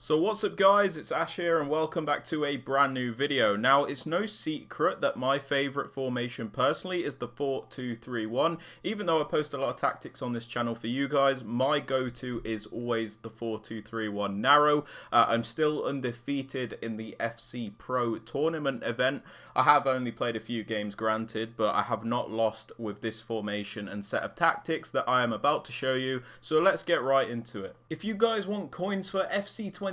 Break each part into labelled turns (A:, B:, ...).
A: So what's up guys, it's Ash here and welcome back to a brand new video. Now it's no secret that my favourite formation personally is the 4-2-3-1. Even though I post a lot of tactics on this channel for you guys, my go-to is always the 4-2-3-1 narrow. I'm still undefeated in the FC Pro tournament event. I have only played a few games granted, but I have not lost with this formation and set of tactics that I am about to show you. So let's get right into it. If you guys want coins for FC24,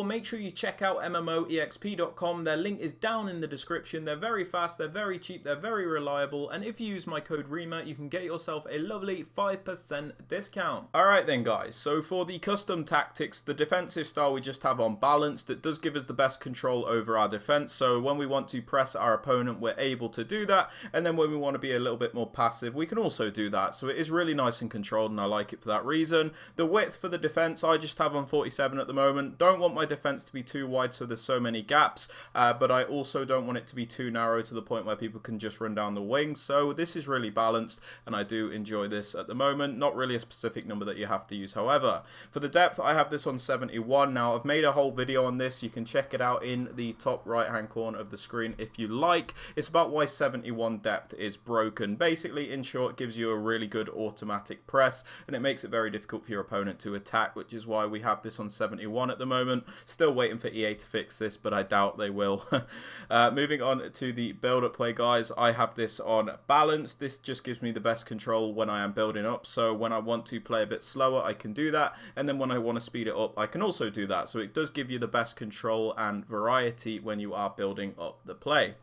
A: make sure you check out MMOEXP.com. Their link is down in the description. They're very fast, they're very cheap, they're very reliable, and if you use my code Rema, you can get yourself a lovely 5% discount. Alright then guys, so for the custom tactics, the defensive style we just have on balanced. It does give us the best control over our defense, so when we want to press our opponent, we're able to do that, and then when we want to be a little bit more passive, we can also do that. So it is really nice and controlled, and I like it for that reason. The width for the defense, I just have on 47 at the moment. Don't want my defense to be too wide so there's so many gaps, but I also don't want it to be too narrow to the point where people can just run down the wings. So this is really balanced, and I do enjoy this at the moment. Not really a specific number that you have to use, however. For the depth, I have this on 71. Now, I've made a whole video on this. You can check it out in the top right-hand corner of the screen if you like. It's about why 71 depth is broken. Basically, in short, it gives you a really good automatic press, and it makes it very difficult for your opponent to attack, which is why we have this on 71 at the moment. Still waiting for EA to fix this, but I doubt they will. Moving on to the build-up play, guys, I have this on balance. This just gives me the best control when I am building up, so when I want to play a bit slower, I can do that, and then when I want to speed it up, I can also do that. So it does give you the best control and variety when you are building up the play.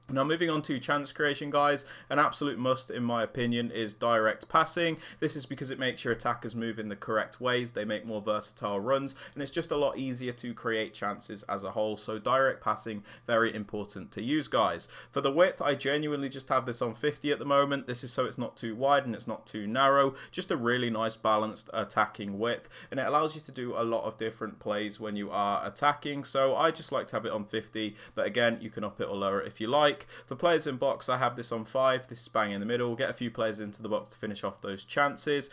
A: Now, moving on to chance creation, guys, an absolute must in my opinion is direct passing. This is because it makes your attackers move in the correct ways, they make more versatile runs, and it's just a lot easier to create chances as a whole. So direct passing, very important to use, guys. For the width, I genuinely just have this on 50 at the moment. This is so it's not too wide and it's not too narrow, just a really nice balanced attacking width, and it allows you to do a lot of different plays when you are attacking. So I just like to have it on 50, but again, you can up it or lower it if you like. For players in box, I have this on 5. This is bang in the middle. Get a few players into the box to finish off those chances.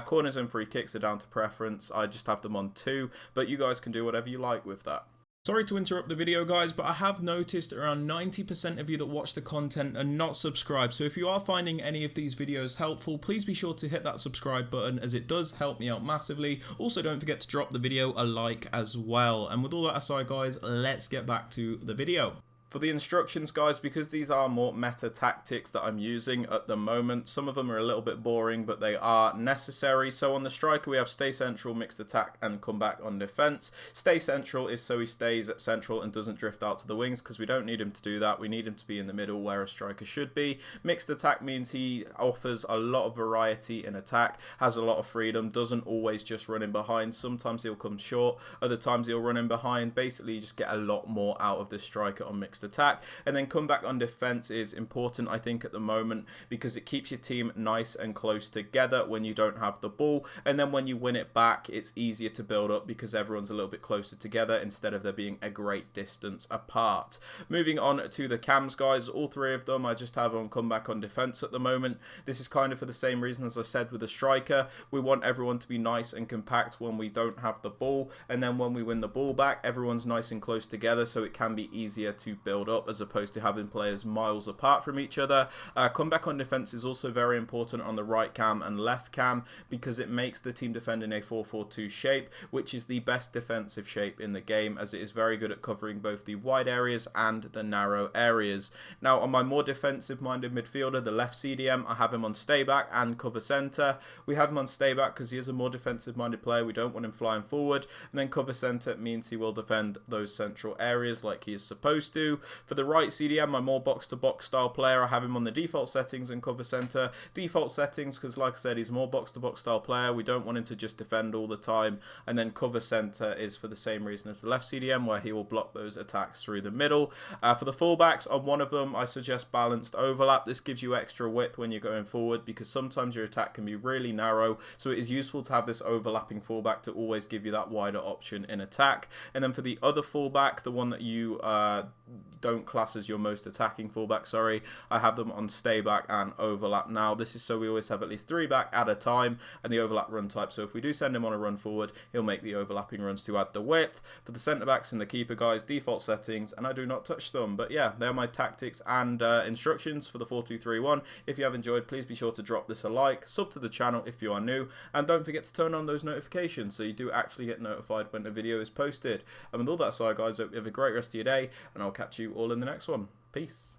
A: Corners and free kicks are down to preference. I just have them on 2, but you guys can do whatever you like with that. Sorry to interrupt the video, guys, but I have noticed around 90% of you that watch the content are not subscribed. So if you are finding any of these videos helpful, please be sure to hit that subscribe button, as it does help me out massively. Also, don't forget to drop the video a like as well. And with all that aside, guys, let's get back to the video. For the instructions, guys, because these are more meta tactics that I'm using at the moment, some of them are a little bit boring, but they are necessary. So on the striker, we have stay central, mixed attack, and come back on defense. Stay central is so he stays at central and doesn't drift out to the wings, because we don't need him to do that. We need him to be in the middle where a striker should be. Mixed attack means he offers a lot of variety in attack, has a lot of freedom, doesn't always just run in behind. Sometimes he'll come short, other times he'll run in behind. Basically, you just get a lot more out of this striker on mixed attack. And then come back on defense is important, I think, at the moment, because it keeps your team nice and close together when you don't have the ball, and then when you win it back, it's easier to build up because everyone's a little bit closer together instead of there being a great distance apart. Moving on to the cams, guys, all 3 of them I just have on comeback on defense at the moment. This is kind of for the same reason as I said with the striker. We want everyone to be nice and compact when we don't have the ball, and then when we win the ball back, everyone's nice and close together, so it can be easier to build up as opposed to having players miles apart from each other. Comeback on defense is also very important on the right cam and left cam, because it makes the team defend in a 4-4-2 shape, which is the best defensive shape in the game, as it is very good at covering both the wide areas and the narrow areas. Now, on my more defensive minded midfielder, the left CDM, I have him on stay back and cover center. We have him on stay back because he is a more defensive minded player. We don't want him flying forward. And then cover center means he will defend those central areas like he is supposed to. For the right CDM, my more box-to-box style player, I have him on the default settings and cover center. Default settings, because like I said, he's a more box-to-box style player. We don't want him to just defend all the time. And then cover center is for the same reason as the left CDM, where he will block those attacks through the middle. For the fullbacks, on one of them, I suggest balanced overlap. This gives you extra width when you're going forward, because sometimes your attack can be really narrow. So it is useful to have this overlapping fullback to always give you that wider option in attack. And then for the other fullback, the one that you don't class as your most attacking fullback, sorry, I have them on stay back and overlap. Now, this is so we always have at least 3 back at a time, and the overlap run type. So if we do send him on a run forward, he'll make the overlapping runs to add the width. For the centre backs and the keeper guys, default settings, and I do not touch them. But yeah, they're my tactics and instructions for the 4-2-3-1. If you have enjoyed, please be sure to drop this a like, sub to the channel if you are new, and don't forget to turn on those notifications so you do actually get notified when a video is posted. And with all that aside, guys, I hope you have a great rest of your day, and I'll catch you all in the next one. Peace.